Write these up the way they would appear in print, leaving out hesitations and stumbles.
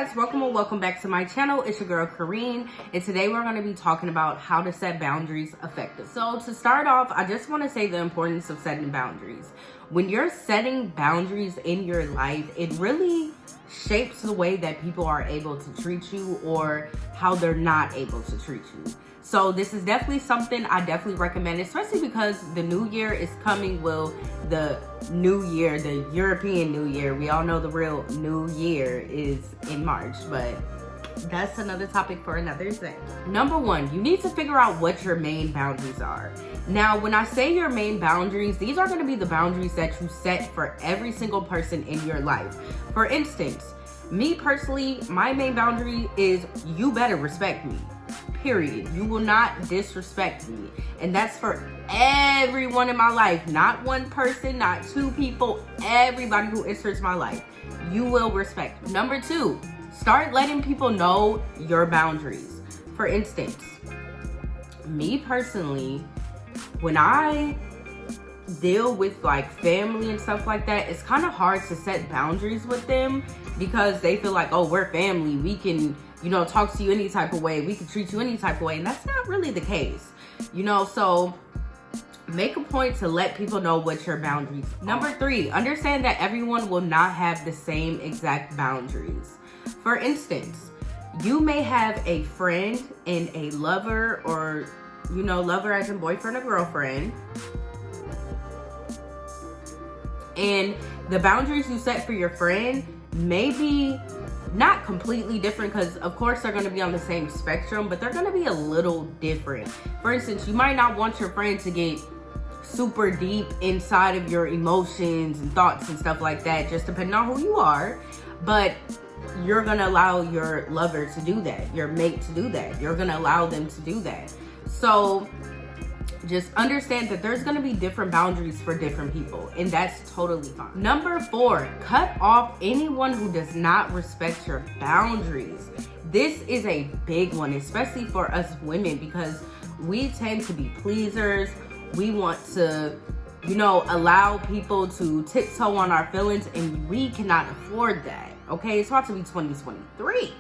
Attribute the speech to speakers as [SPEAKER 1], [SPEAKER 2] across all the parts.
[SPEAKER 1] guys, welcome back to my channel. It's your girl Kareen, and today we're going to be talking about how to set boundaries effectively. So to start off, I just want to say the importance of setting boundaries. When you're setting boundaries in your life, it really shapes the way that people are able to treat you or how they're not able to treat you. So this is definitely something I definitely recommend, especially because the new year is coming. Well, the new year, the European New Year, we all know the real new year is in March, but that's another topic for another day. Number one, you need to figure out what your main boundaries are. Now, when I say your main boundaries, these are going to be the boundaries that you set for every single person in your life. For instance, me personally, my main boundary is you better respect me. Period. You will not disrespect me. And that's for everyone in my life. Not one person, not two people, everybody who enters my life. You will respect me. Number two, start letting people know your boundaries. For instance, me personally, when I deal with like family and stuff like that, it's kind of hard to set boundaries with them because they feel like, oh, we're family. We can, talk to you any type of way. We can treat you any type of way. And that's not really the case, so make a point to let people know what your boundaries are. Number three, understand that everyone will not have the same exact boundaries. For instance, you may have a friend and a lover, or, lover as in boyfriend or girlfriend. And the boundaries you set for your friend may be not completely different, because of course they're going to be on the same spectrum, but they're going to be a little different. For instance, you might not want your friend to get super deep inside of your emotions and thoughts and stuff like that, just depending on who you are, but you're going to allow your lover to do that, your mate to do that. You're going to allow them to do that. So just understand that there's going to be different boundaries for different people, and that's totally fine. Number four, cut off anyone who does not respect your boundaries. This is a big one, especially for us women, because we tend to be pleasers. We want to, allow people to tiptoe on our feelings, and we cannot afford that, okay? It's about to be 2023.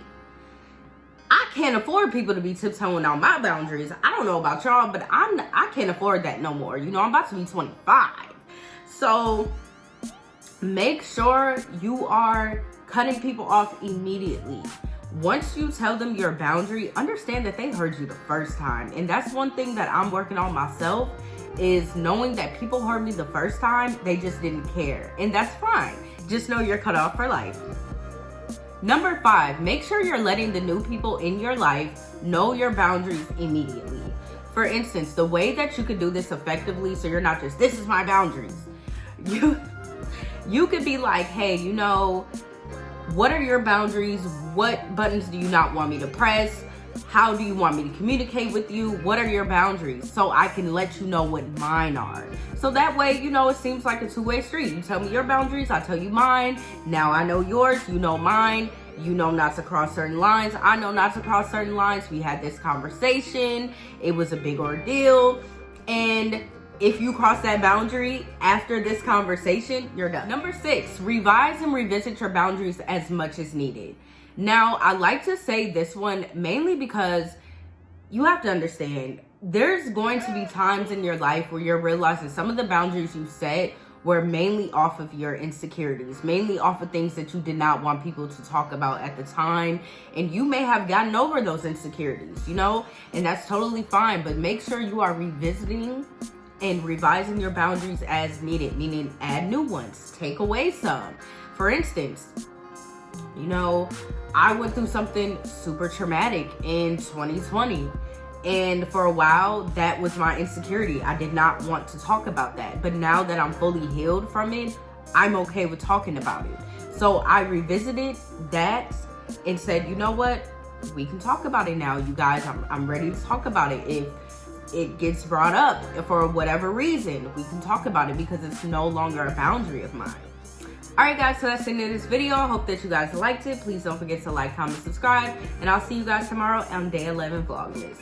[SPEAKER 1] I can't afford people to be tiptoeing on my boundaries. I don't know about y'all, but I can't afford that no more. I'm about to be 25. So make sure you are cutting people off immediately. Once you tell them your boundary, understand that they heard you the first time. And that's one thing that I'm working on myself, is knowing that people heard me the first time, they just didn't care. And that's fine. Just know you're cut off for life. Number five, make sure you're letting the new people in your life know your boundaries immediately. For instance, the way that you can do this effectively, so you're not just, this is my boundaries. You could be like, hey, what are your boundaries? What buttons do you not want me to press? How do you want me to communicate with you? What are your boundaries? So I can let you know what mine are. So that way, it seems like a two-way street. You tell me your boundaries, I tell you mine. Now I know yours, you know mine. You know not to cross certain lines. I know not to cross certain lines. We had this conversation. It was a big ordeal. And if you cross that boundary after this conversation, you're done. Number six, revise and revisit your boundaries as much as needed. Now, I like to say this one mainly because you have to understand, there's going to be times in your life where you're realizing some of the boundaries you set were mainly off of your insecurities, mainly off of things that you did not want people to talk about at the time. And you may have gotten over those insecurities, and that's totally fine. But make sure you are revisiting and revising your boundaries as needed, meaning add new ones, take away some. For instance, I went through something super traumatic in 2020. And for a while, that was my insecurity. I did not want to talk about that. But now that I'm fully healed from it, I'm okay with talking about it. So I revisited that and said, you know what? We can talk about it now, you guys. I'm ready to talk about it. If it gets brought up for whatever reason, we can talk about it because it's no longer a boundary of mine. Alright guys, so that's the end of this video. I hope that you guys liked it. Please don't forget to like, comment, subscribe, and I'll see you guys tomorrow on day 11 Vlogmas.